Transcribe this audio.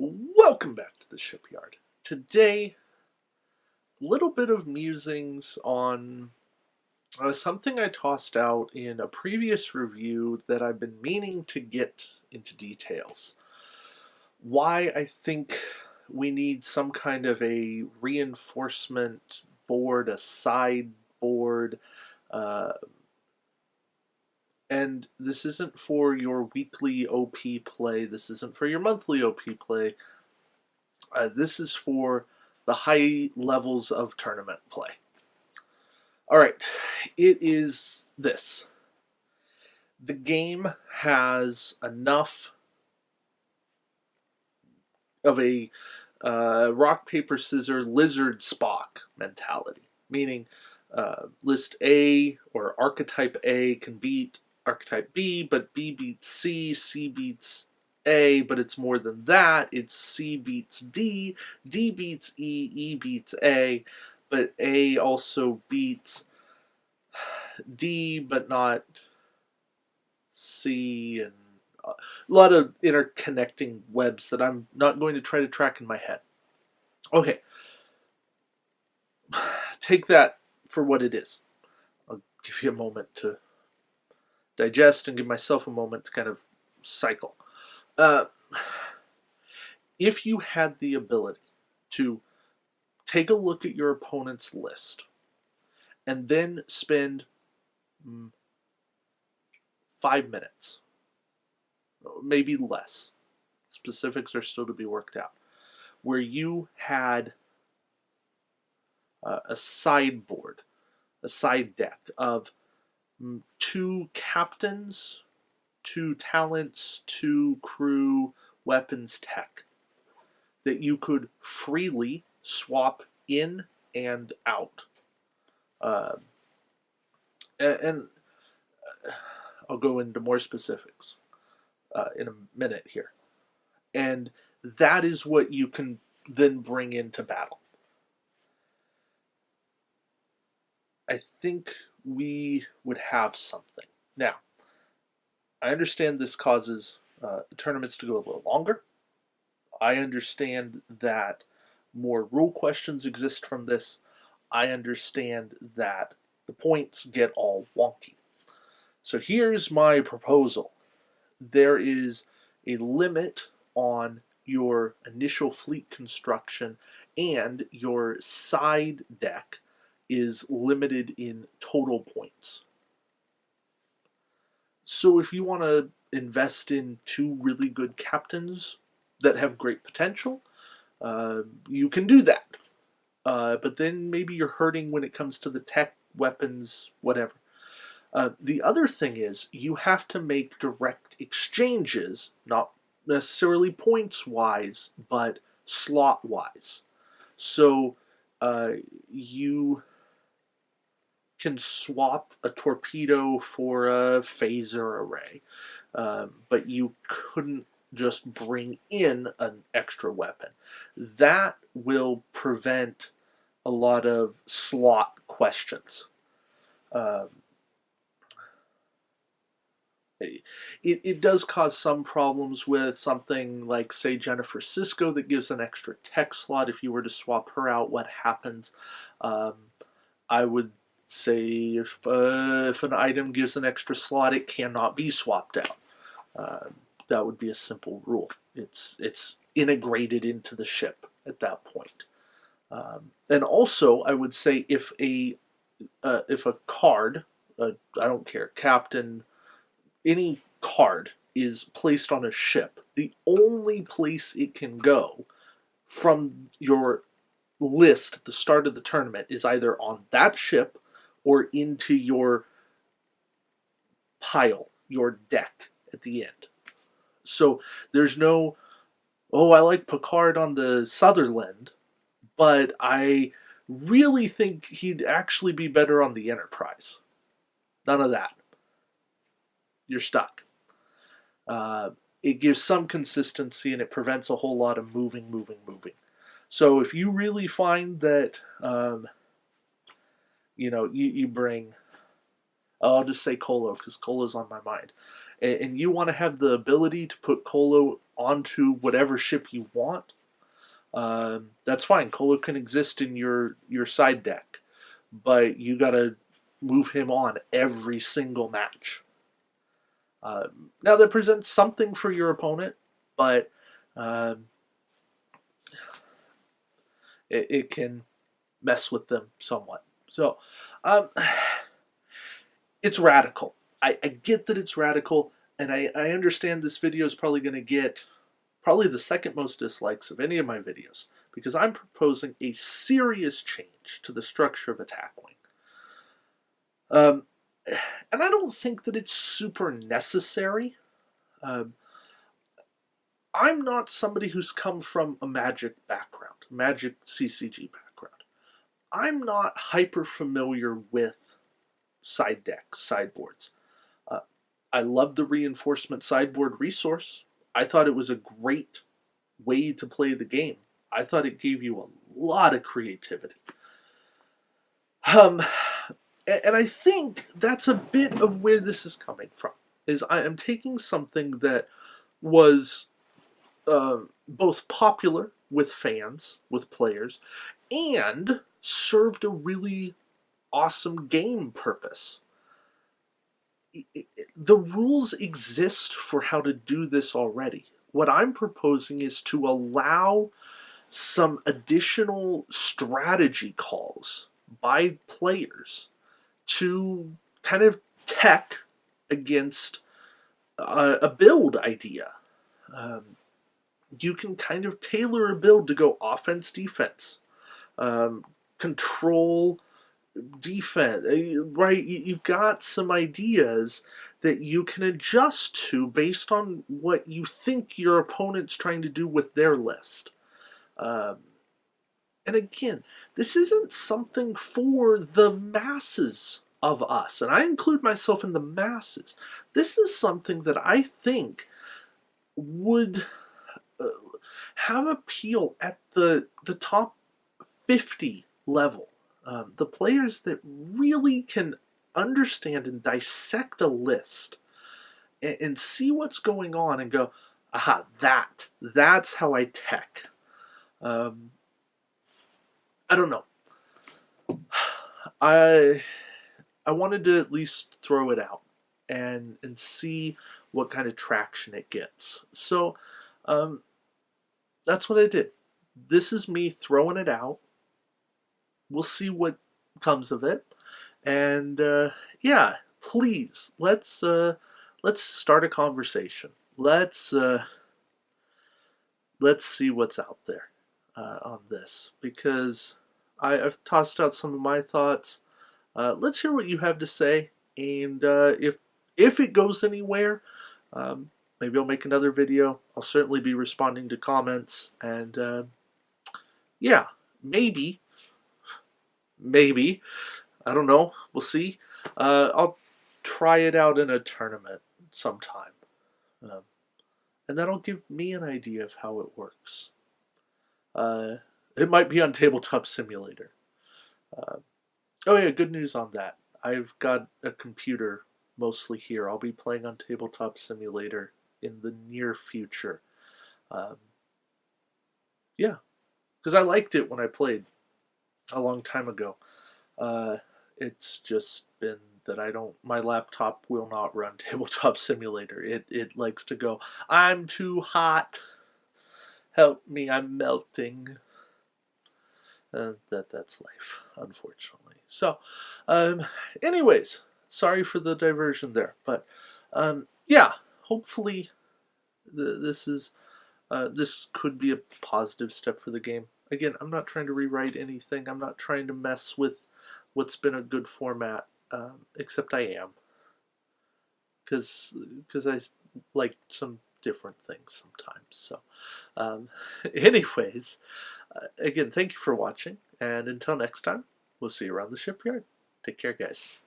Welcome back to the Shipyard. Today, a little bit of musings on something I tossed out in a previous review that I've been meaning to get into details. Why I think we need some kind of a reinforcement board, a sideboard, uh, and this isn't for your weekly OP play, this isn't for your monthly OP play. This is for the high levels of tournament play. Alright, it is this. The game has enough of a rock, paper, scissors, lizard, Spock mentality. Meaning, list A or archetype A can beat archetype B, but B beats C, C beats A, but it's more than that. It's C beats D, D beats E, E beats A, but A also beats D, but not C, and a lot of interconnecting webs that I'm not going to try to track in my head. Okay, take that for what it is. I'll give you a moment to digest and give myself a moment to kind of cycle. If you had the ability to take a look at your opponent's list and then spend 5 minutes, maybe less, specifics are still to be worked out, where you had a sideboard, a side deck of 2 captains, 2 talents, 2 crew, weapons, tech, that you could freely swap in and out. And I'll go into more specifics in a minute here. And that is what you can then bring into battle. I think we would have something. Now, I understand this causes tournaments to go a little longer. I understand that more rule questions exist from this. I understand that the points get all wonky. So here's my proposal. There is a limit on your initial fleet construction, and your side deck is limited in total points. So if you want to invest in 2 really good captains that have great potential, you can do that. But then maybe you're hurting when it comes to the tech, weapons, whatever. The other thing is you have to make direct exchanges, not necessarily points-wise, but slot-wise. So you can swap a torpedo for a phaser array, but you couldn't just bring in an extra weapon. That will prevent a lot of slot questions. It does cause some problems with something like, say, Jennifer Cisco that gives an extra tech slot. If you were to swap her out, what happens? I would say if an item gives an extra slot, it cannot be swapped out. That would be a simple rule. It's integrated into the ship at that point. And also, I would say if a card, I don't care, captain, any card is placed on a ship, the only place it can go from your list at the start of the tournament is either on that ship or into your pile, your deck at the end. So there's no, oh, I like Picard on the Sutherland, but I really think he'd actually be better on the Enterprise. None of that. You're stuck. It gives some consistency and it prevents a whole lot of moving. So if you really find that, you bring, I'll just say Colo because Colo's on my mind, and you want to have the ability to put Colo onto whatever ship you want, that's fine. Colo can exist in your side deck, but you gotta move him on every single match. Now that presents something for your opponent, but it can mess with them somewhat. So it's radical. I get that it's radical, and I understand this video is probably going to get probably the second most dislikes of any of my videos, because I'm proposing a serious change to the structure of Attack Wing. And I don't think that it's super necessary. I'm not somebody who's come from a Magic background, Magic CCG background. I'm not hyper familiar with side decks, sideboards. I love the reinforcement sideboard resource. I thought it was a great way to play the game. I thought it gave you a lot of creativity. And I think that's a bit of where this is coming from. Is I am taking something that was both popular with fans, with players, and served a really awesome game purpose. The rules exist for how to do this already. What I'm proposing is to allow some additional strategy calls by players to kind of tech against a build idea. You can kind of tailor a build to go offense, defense, control, defense, right? You've got some ideas that you can adjust to based on what you think your opponent's trying to do with their list. And again, this isn't something for the masses of us, and I include myself in the masses. This is something that I think would have appeal at the top 50 level. The players that really can understand and dissect a list and see what's going on and go, aha, that's how I tech. I don't know. I wanted to at least throw it out and see what kind of traction it gets. So that's what I did. This is me throwing it out. We'll see what comes of it, and yeah, please let's start a conversation. Let's see what's out there on this, because I've tossed out some of my thoughts. Let's hear what you have to say, and if it goes anywhere, maybe I'll make another video. I'll certainly be responding to comments, and yeah, maybe, I don't know, we'll see. I'll try it out in a tournament sometime, and that'll give me an idea of how it works. It might be on Tabletop Simulator. Oh yeah, good news on that. I've got a computer mostly here. I'll be playing on Tabletop Simulator in the near future. Yeah, because I liked it when I played a long time ago. It's just been that my laptop will not run Tabletop Simulator. It likes to go, I'm too hot, help me, I'm melting. That's life, unfortunately. So, anyways, sorry for the diversion there, but yeah, hopefully this could be a positive step for the game. Again, I'm not trying to rewrite anything. I'm not trying to mess with what's been a good format, except I am, because I like some different things sometimes. So, anyways, again, thank you for watching, and until next time, we'll see you around the shipyard. Take care, guys.